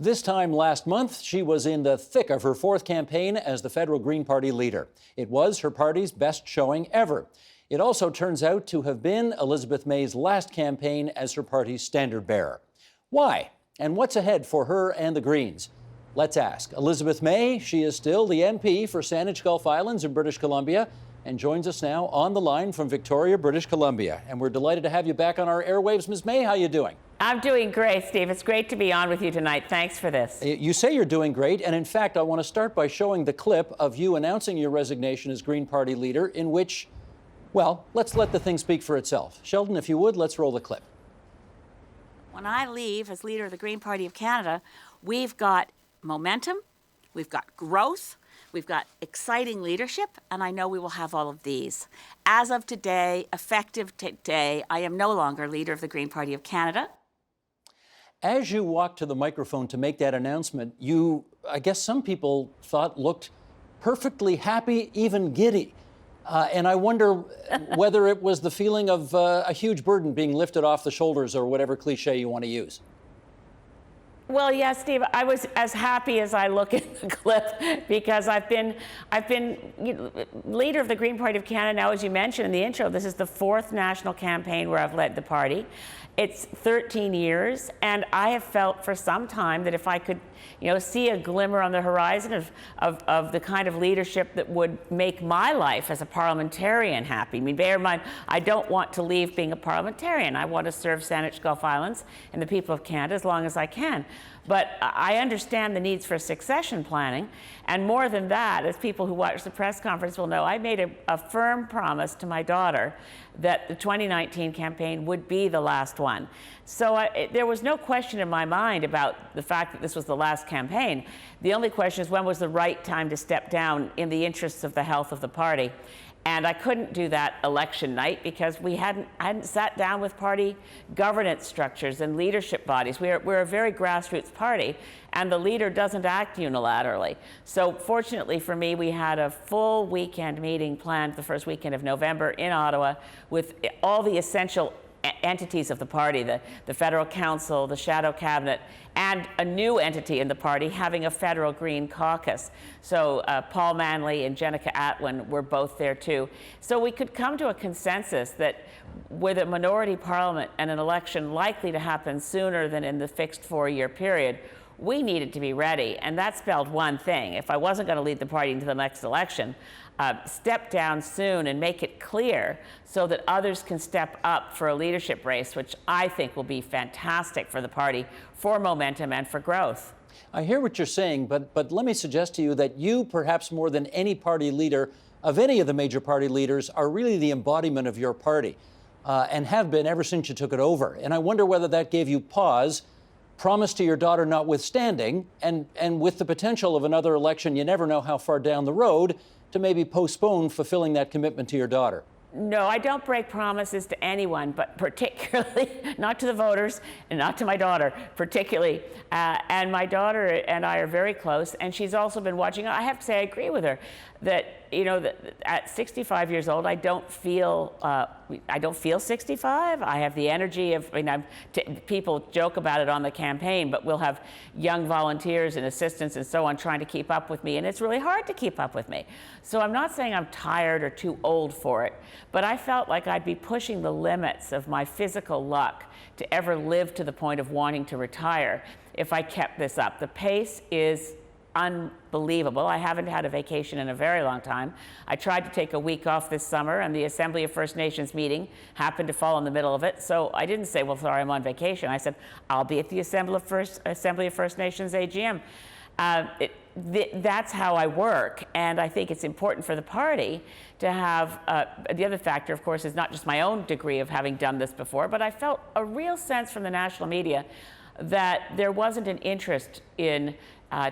This time last month, she was in the thick of her fourth campaign as the federal Green Party leader. It was her party's best showing ever. It also turns out to have been Elizabeth May's last campaign as her party's standard bearer. Why? And what's ahead for her and the Greens? Let's ask. Elizabeth May, she is still the MP for Saanich-Gulf Islands in British Columbia and joins us now on the line from Victoria, British Columbia. And we're delighted to have you back on our airwaves. Ms. May, how are you doing? I'm doing great, Steve. It's great to be on with you tonight. Thanks for this. You say you're doing great, and in fact, I want to start by showing the clip of you announcing your resignation as Green Party leader, in which, well, let's let the thing speak for itself. Sheldon, if you would, let's roll the clip. When I leave as leader of the Green Party of Canada, we've got momentum, we've got growth, we've got exciting leadership, and I know we will have all of these. As of today, effective today, I am no longer leader of the Green Party of Canada. As you walked to the microphone to make that announcement, you, I guess some people thought, looked perfectly happy, even giddy. And I wonder whether it was the feeling of a huge burden being lifted off the shoulders, or whatever cliche you want to use. Well, yes, Steve, I was as happy as I look in the clip, because I've been leader of the Green Party of Canada now, as you mentioned in the intro. This is the fourth national campaign where I've led the party. It's 13 years, and I have felt for some time that if I could, see a glimmer on the horizon of the kind of leadership that would make my life as a parliamentarian happy. I mean, bear in mind, I don't want to leave being a parliamentarian. I want to serve Saanich-Gulf Islands and the people of Canada as long as I can. But I understand the needs for succession planning. And more than that, as people who watch the press conference will know, I made a firm promise to my daughter that the 2019 campaign would be the last one. So there was no question in my mind about the fact that this was the last campaign. The only question is, when was the right time to step down in the interests of the health of the party? And I couldn't do that election night because I hadn't sat down with party governance structures and leadership bodies. We're a very grassroots party, and the leader doesn't act unilaterally. So fortunately for me, we had a full weekend meeting planned the first weekend of November in Ottawa with all the essential entities of the party, the federal council, the shadow cabinet, and a new entity in the party having a federal Green caucus. So Paul Manley and Jenica Atwin were both there too. So we could come to a consensus that with a minority parliament and an election likely to happen sooner than in the fixed 4-year period, we needed to be ready. And that spelled one thing: if I wasn't going to lead the party into the next election, step down soon and make it clear so that others can step up for a leadership race, which I think will be fantastic for the party, for momentum and for growth. I hear what you're saying, but let me suggest to you that you, perhaps more than any party leader of any of the major party leaders, are really the embodiment of your party, and have been ever since you took it over. And I wonder whether that gave you pause, promise to your daughter notwithstanding, and with the potential of another election, you never know how far down the road, to maybe postpone fulfilling that commitment to your daughter. No, I don't break promises to anyone, but particularly not to the voters and not to my daughter, particularly. And my daughter and I are very close, and she's also been watching. I have to say, I agree with her that, that at 65 years old, I don't feel 65. I have the energy of, people joke about it on the campaign, but we'll have young volunteers and assistants and so on trying to keep up with me, and it's really hard to keep up with me. So I'm not saying I'm tired or too old for it, but I felt like I'd be pushing the limits of my physical luck to ever live to the point of wanting to retire if I kept this up. The pace is unbelievable. I haven't had a vacation in a very long time. I tried to take a week off this summer, and the Assembly of First Nations meeting happened to fall in the middle of it. So I didn't say, well, sorry, I'm on vacation. I said, I'll be at the Assembly of First Nations AGM. That's how I work, and I think it's important for the party to have, the other factor, of course, is not just my own degree of having done this before, but I felt a real sense from the national media that there wasn't an interest in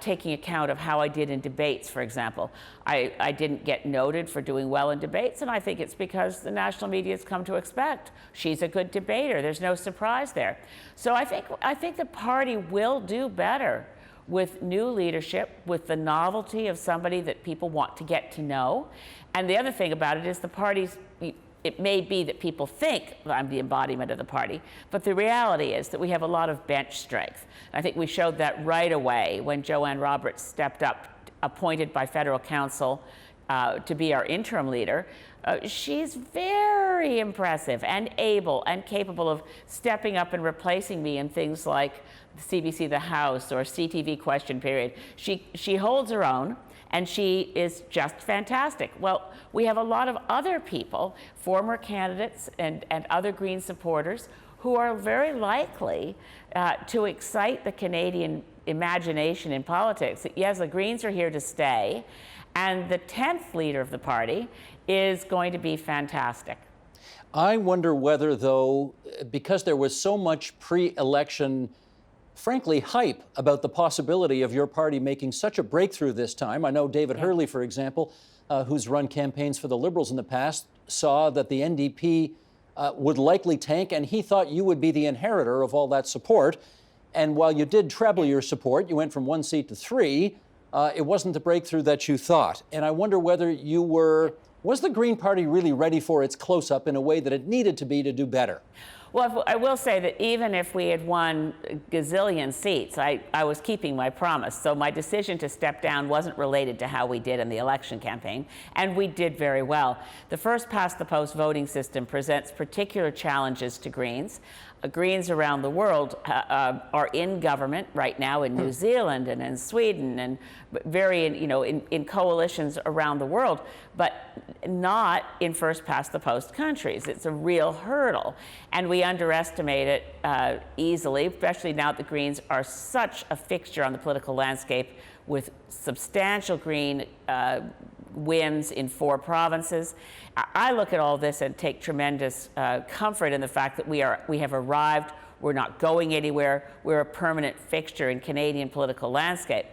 taking account of how I did in debates, for example. I didn't get noted for doing well in debates, and I think it's because the national media has come to expect she's a good debater. There's no surprise there. So I think the party will do better with new leadership, with the novelty of somebody that people want to get to know. And the other thing about it is the party's it may be that people think that I'm the embodiment of the party, but the reality is that we have a lot of bench strength. And I think we showed that right away when Joanne Roberts stepped up, appointed by federal council to be our interim leader. She's very impressive and able and capable of stepping up and replacing me in things like CBC The House or CTV Question Period. She holds her own, and she is just fantastic. Well, we have a lot of other people, former candidates and other Green supporters, who are very likely to excite the Canadian imagination in politics. Yes, the Greens are here to stay, and the 10th leader of the party is going to be fantastic. I wonder whether, though, because there was so much pre-election, frankly, hype about the possibility of your party making such a breakthrough this time. I know David Hurley, for example, who's run campaigns for the Liberals in the past, saw that the NDP would likely tank, and he thought you would be the inheritor of all that support. And while you did treble your support, you went from 1 seat to 3, it wasn't the breakthrough that you thought. And I wonder whether you was the Green Party really ready for its close-up in a way that it needed to be to do better? Well, I will say that even if we had won a gazillion seats, I was keeping my promise. So my decision to step down wasn't related to how we did in the election campaign, and we did very well. The first past the post voting system presents particular challenges to Greens. Greens around the world are in government right now in New Zealand and in Sweden and in coalitions around the world, but not in first past the post countries. It's a real hurdle, and we underestimate it easily, especially now that the Greens are such a fixture on the political landscape with substantial Green wins in 4 provinces. I look at all this and take tremendous comfort in the fact that we have arrived. We're not going anywhere. We're a permanent fixture in Canadian political landscape.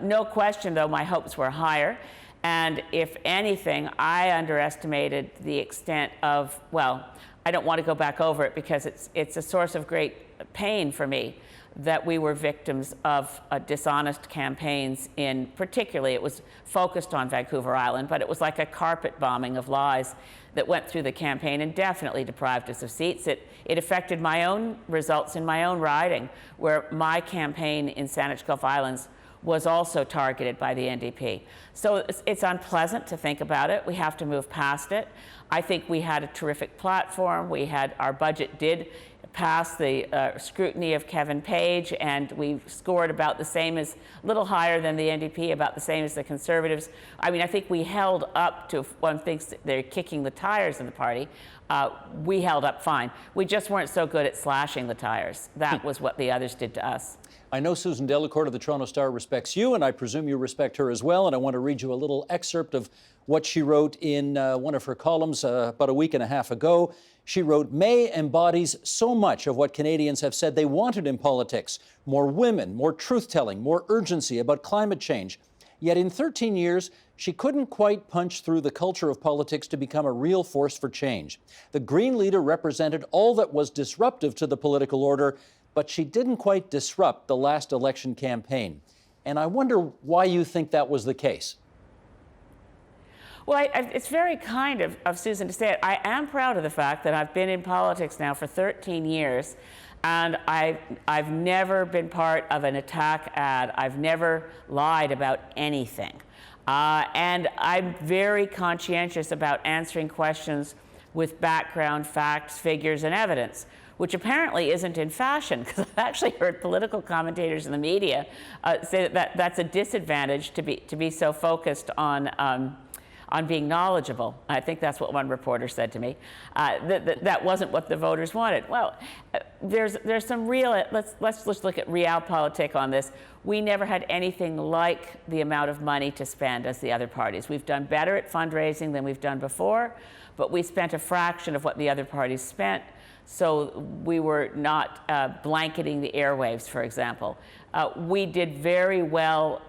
No question, though, my hopes were higher. And if anything, I underestimated the extent of, well, I don't want to go back over it because it's a source of great pain for me that we were victims of dishonest campaigns particularly, it was focused on Vancouver Island, but it was like a carpet bombing of lies that went through the campaign and definitely deprived us of seats. It affected my own results in my own riding, where my campaign in Saanich-Gulf Islands was also targeted by the NDP. So it's unpleasant to think about it. We have to move past it. I think we had a terrific platform. Our budget did pass the scrutiny of Kevin Page, and we scored about the same as, a little higher than the NDP, about the same as the Conservatives. I mean, I think we held up to, if one thinks they're kicking the tires of the party, we held up fine. We just weren't so good at slashing the tires. That was what the others did to us. I know Susan Delacourt of the Toronto Star respects you, and I presume you respect her as well, and I want to read you a little excerpt of what she wrote in one of her columns about a week and a half ago. She wrote, "May embodies so much of what Canadians have said they wanted in politics: more women, more truth-telling, more urgency about climate change. Yet in 13 years, she couldn't quite punch through the culture of politics to become a real force for change. The Green leader represented all that was disruptive to the political order, but she didn't quite disrupt the last election campaign." And I wonder why you think that was the case. Well, it's very kind of Susan to say it. I am proud of the fact that I've been in politics now for 13 years, and I've never been part of an attack ad. I've never lied about anything. And I'm very conscientious about answering questions with background, facts, figures, and evidence, which apparently isn't in fashion, because I've actually heard political commentators in the media say that that's a disadvantage to be so focused on being knowledgeable. I think that's what one reporter said to me. That wasn't what the voters wanted. Well, there's some real, let's look at realpolitik on this. We never had anything like the amount of money to spend as the other parties. We've done better at fundraising than we've done before, but we spent a fraction of what the other parties spent. So we were not blanketing the airwaves, for example. We did very well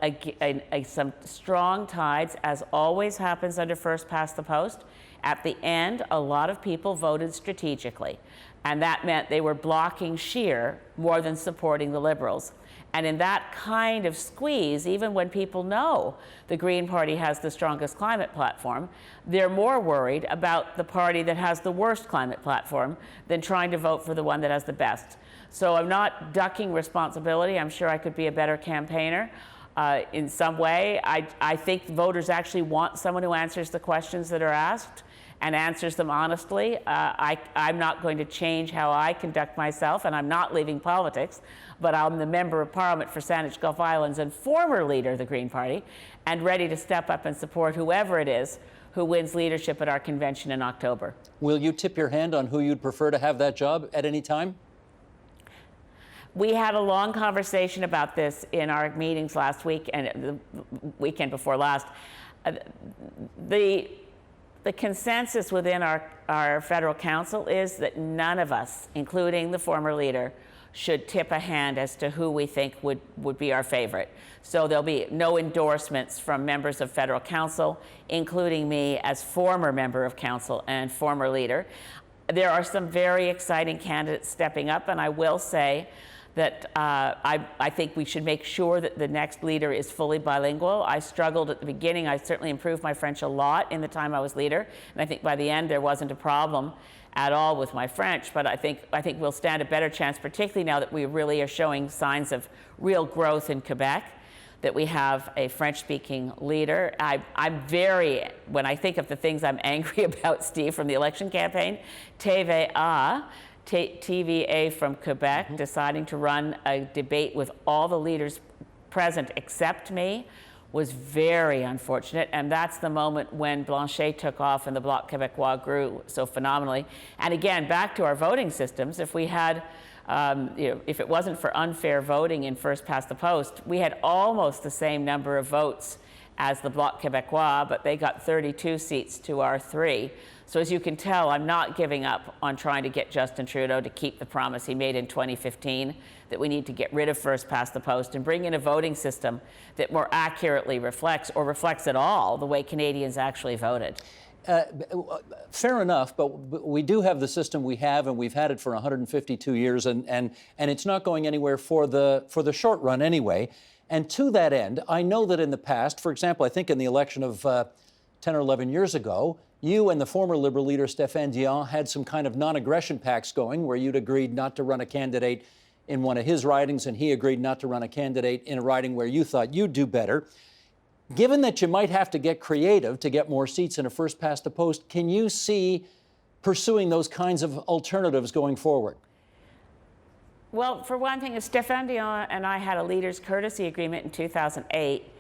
some strong tides, as always happens under first past the post. At the end, a lot of people voted strategically. And that meant they were blocking Scheer more than supporting the Liberals. And in that kind of squeeze, even when people know the Green Party has the strongest climate platform, they're more worried about the party that has the worst climate platform than trying to vote for the one that has the best. So I'm not ducking responsibility. I'm sure I could be a better campaigner in some way. I think voters actually want someone who answers the questions that are asked and answers them honestly. I'm not going to change how I conduct myself, and I'm not leaving politics, but I'm the Member of Parliament for Saanich-Gulf Islands and former leader of the Green Party, and ready to step up and support whoever it is who wins leadership at our convention in October. Will you tip your hand on who you'd prefer to have that job at any time? We had a long conversation about this in our meetings last week and the weekend before last. The consensus within our federal council is that none of us, including the former leader, should tip a hand as to who we think would be our favorite. So there'll be no endorsements from members of federal council, including me as former member of council and former leader. There are some very exciting candidates stepping up, and I will say that I think we should make sure that the next leader is fully bilingual. I struggled at the beginning. I certainly improved my French a lot in the time I was leader, and I think by the end there wasn't a problem at all with my French, but I think we'll stand a better chance, particularly now that we really are showing signs of real growth in Quebec, that we have a French-speaking leader. I'm very, when I think of the things I'm angry about, Steve, from the election campaign, TVA from Quebec deciding to run a debate with all the leaders present except me was very unfortunate, and that's the moment when Blanchet took off and the Bloc Québécois grew so phenomenally. And again, back to our voting systems, if we had, if it wasn't for unfair voting in first past the post, we had almost the same number of votes as the Bloc Québécois, but they got 32 seats to our 3. So as you can tell, I'm not giving up on trying to get Justin Trudeau to keep the promise he made in 2015 that we need to get rid of first past the post and bring in a voting system that more accurately reflects, or reflects at all, the way Canadians actually voted. Fair enough, but we do have the system we have, and we've had it for 152 years, and it's not going anywhere for the short run anyway. And to that end, I know that in the past, for example, I think in the election of 10 or 11 years ago, you and the former Liberal leader, Stéphane Dion, had some kind of non-aggression pacts going where you'd agreed not to run a candidate in one of his ridings, and he agreed not to run a candidate in a riding where you thought you'd do better. Given that you might have to get creative to get more seats in a first-past-the-post, can you see pursuing those kinds of alternatives going forward? Well, for one thing, Stéphane Dion and I had a leaders' courtesy agreement in 2008.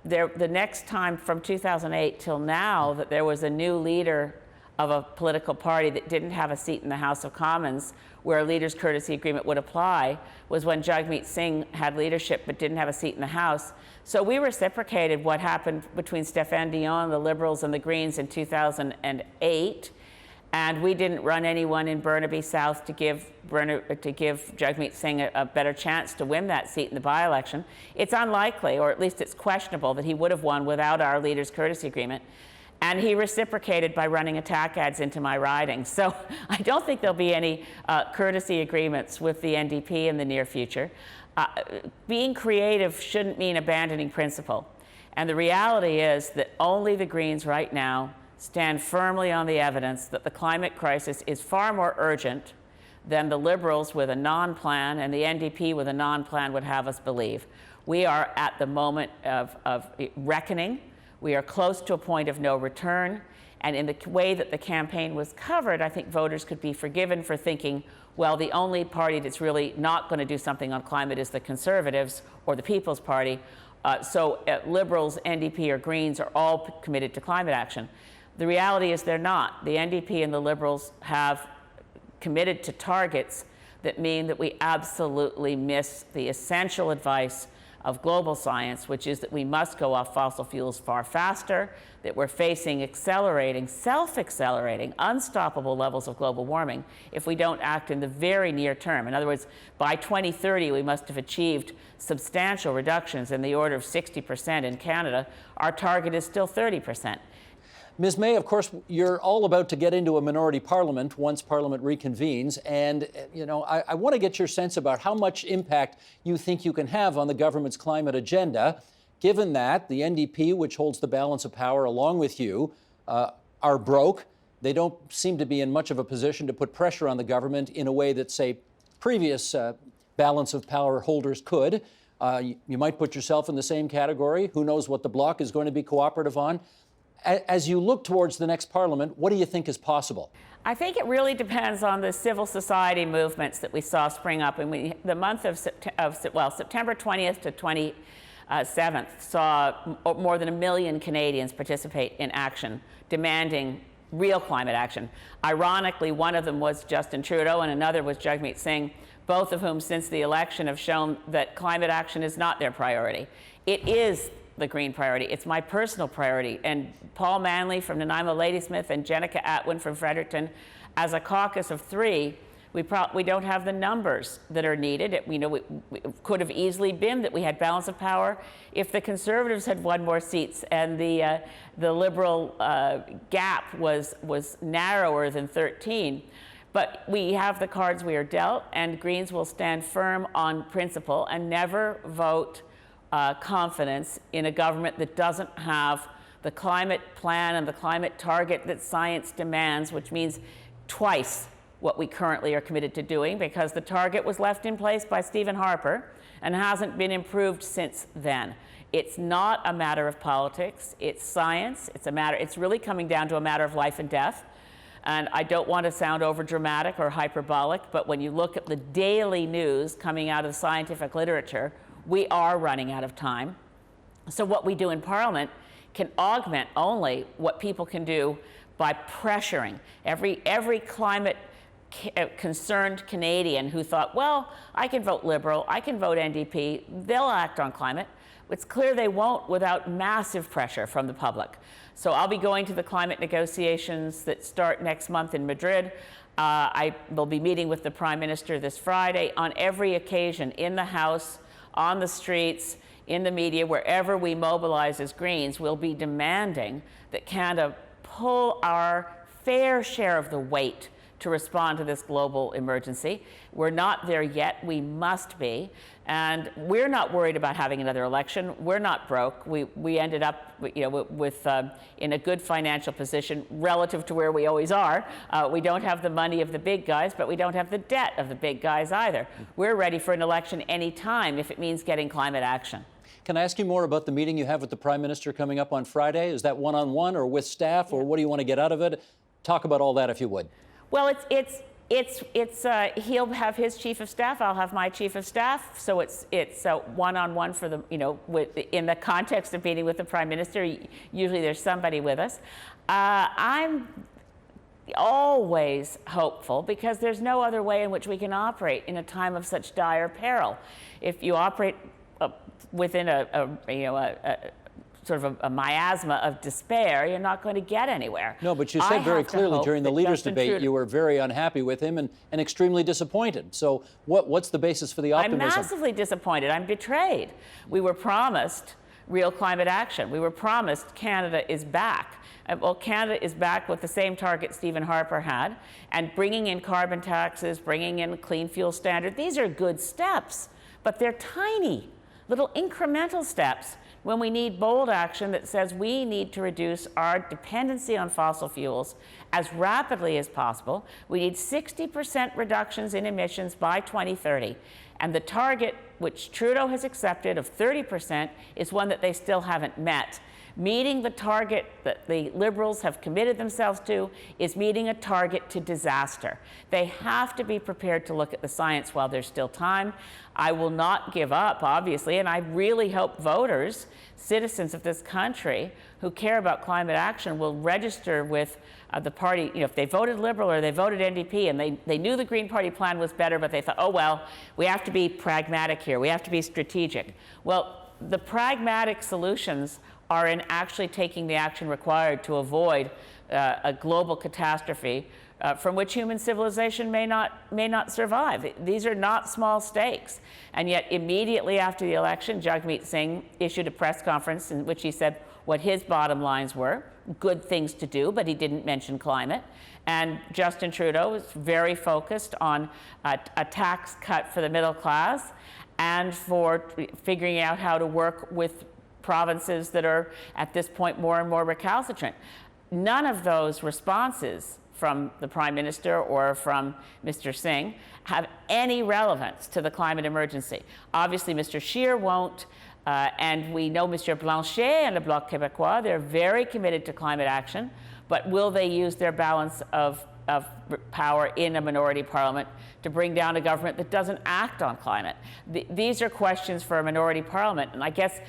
The next time from 2008 till now that there was a new leader of a political party that didn't have a seat in the House of Commons where a leaders' courtesy agreement would apply was when Jagmeet Singh had leadership but didn't have a seat in the House. So we reciprocated what happened between Stéphane Dion, the Liberals, and the Greens in 2008. And we didn't run anyone in Burnaby South to give Jagmeet Singh a better chance to win that seat in the by-election. It's unlikely, or at least it's questionable, that he would have won without our leaders' courtesy agreement. And he reciprocated by running attack ads into my riding. So I don't think there'll be any courtesy agreements with the NDP in the near future. Being creative shouldn't mean abandoning principle. And the reality is that only the Greens right now stand firmly on the evidence that the climate crisis is far more urgent than the Liberals with a non-plan and the NDP with a non-plan would have us believe. We are at the moment of reckoning. We are close to a point of no return. And in the way that the campaign was covered, I think voters could be forgiven for thinking, well, the only party that's really not going to do something on climate is the Conservatives or the People's Party. So Liberals, NDP, or Greens are all committed to climate action. The reality is they're not. The NDP and the Liberals have committed to targets that mean that we absolutely miss the essential advice of global science, which is that we must go off fossil fuels far faster, that we're facing accelerating, self-accelerating, unstoppable levels of global warming if we don't act in the very near term. In other words, by 2030, we must have achieved substantial reductions in the order of 60% in Canada. Our target is still 30%. Ms. May, of course, you're all about to get into a minority parliament once Parliament reconvenes. And, I want to get your sense about how much impact you think you can have on the government's climate agenda, given that the NDP, which holds the balance of power along with you, are broke. They don't seem to be in much of a position to put pressure on the government in a way that, say, previous balance of power holders could. You might put yourself in the same category. Who knows what the Bloc is going to be cooperative on? As you look towards the next Parliament, what do you think is possible? I think it really depends on the civil society movements that we saw spring up. And the month of September 20th to 27th saw more than 1 million Canadians participate in action, demanding real climate action. Ironically, one of them was Justin Trudeau and another was Jagmeet Singh, both of whom since the election have shown that climate action is not their priority. It is the Green priority. It's my personal priority. And Paul Manley from Nanaimo Ladysmith and Jenica Atwin from Fredericton, as a caucus of 3, we don't have the numbers that are needed. It could have easily been that we had balance of power if the Conservatives had won more seats and the Liberal gap was narrower than 13. But we have the cards we are dealt, and Greens will stand firm on principle and never vote confidence in a government that doesn't have the climate plan and the climate target that science demands, which means twice what we currently are committed to doing, because the target was left in place by Stephen Harper and hasn't been improved since then. It's not a matter of politics, it's science. It's really coming down to a matter of life and death. And I don't want to sound overdramatic or hyperbolic, but when you look at the daily news coming out of the scientific literature, we are running out of time. So what we do in Parliament can augment only what people can do by pressuring. Every climate concerned Canadian who thought, well, I can vote Liberal, I can vote NDP, they'll act on climate. It's clear they won't without massive pressure from the public. So I'll be going to the climate negotiations that start next month in Madrid. I will be meeting with the Prime Minister this Friday. On every occasion, in the House, on the streets, in the media, wherever we mobilize as Greens, we'll be demanding that Canada pull our fair share of the weight to respond to this global emergency. We're not there yet. We must be. And we're not worried about having another election. We're not broke. We ended up with in a good financial position relative to where we always are. We don't have the money of the big guys, but we don't have the debt of the big guys either. We're ready for an election any time if it means getting climate action. Can I ask you more about the meeting you have with the Prime Minister coming up on Friday? Is that one-on-one or with staff, or what do you want to get out of it? Talk about all that if you would. Well, he'll have his chief of staff. I'll have my chief of staff. So it's one-on-one for the in the context of meeting with the Prime Minister. Usually there's somebody with us. I'm always hopeful because there's no other way in which we can operate in a time of such dire peril. If you operate within sort of a miasma of despair, you're not going to get anywhere. No, but you said very clearly during the leaders' debate you were very unhappy with him and extremely disappointed. So what's the basis for the optimism? I'm massively disappointed. I'm betrayed. We were promised real climate action. We were promised Canada is back. Well, Canada is back with the same target Stephen Harper had, and bringing in carbon taxes, bringing in a clean fuel standard. These are good steps, but they're tiny, little incremental steps when we need bold action that says we need to reduce our dependency on fossil fuels as rapidly as possible. We need 60% reductions in emissions by 2030. And the target, which Trudeau has accepted, of 30%, is one that they still haven't met. Meeting the target that the Liberals have committed themselves to is meeting a target to disaster. They have to be prepared to look at the science while there's still time. I will not give up, obviously, and I really hope voters, citizens of this country who care about climate action will register with the party. If they voted Liberal or they voted NDP and they knew the Green Party plan was better, but they thought, oh, well, we have to be pragmatic here. We have to be strategic. Well, the pragmatic solutions are in actually taking the action required to avoid a global catastrophe from which human civilization may not survive. These are not small stakes. And yet immediately after the election, Jagmeet Singh issued a press conference in which he said, what his bottom lines were, good things to do, but he didn't mention climate. And Justin Trudeau is very focused on a tax cut for the middle class and for figuring out how to work with provinces that are at this point more and more recalcitrant. None of those responses from the Prime Minister or from Mr. Singh have any relevance to the climate emergency. Obviously, Mr. Scheer won't, and we know Mr. Blanchet and the Bloc Québécois, they're very committed to climate action, but will they use their balance of power in a minority parliament to bring down a government that doesn't act on climate? These are questions for a minority parliament, and I guess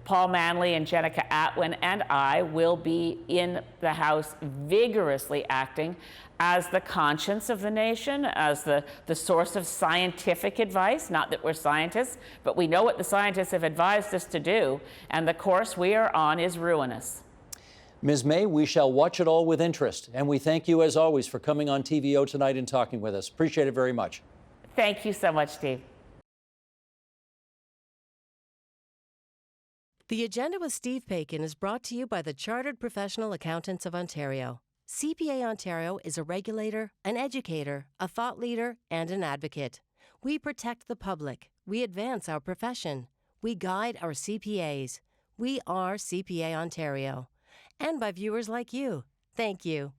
Paul Manley and Jenica Atwin and I will be in the House vigorously acting as the conscience of the nation, as the source of scientific advice. Not that we're scientists, but we know what the scientists have advised us to do, and the course we are on is ruinous. Ms. May, we shall watch it all with interest, and we thank you, as always, for coming on TVO tonight and talking with us. Appreciate it very much. Thank you so much, Steve. The Agenda with Steve Paikin is brought to you by the Chartered Professional Accountants of Ontario. CPA Ontario is a regulator, an educator, a thought leader, and an advocate. We protect the public. We advance our profession. We guide our CPAs. We are CPA Ontario. And by viewers like you. Thank you.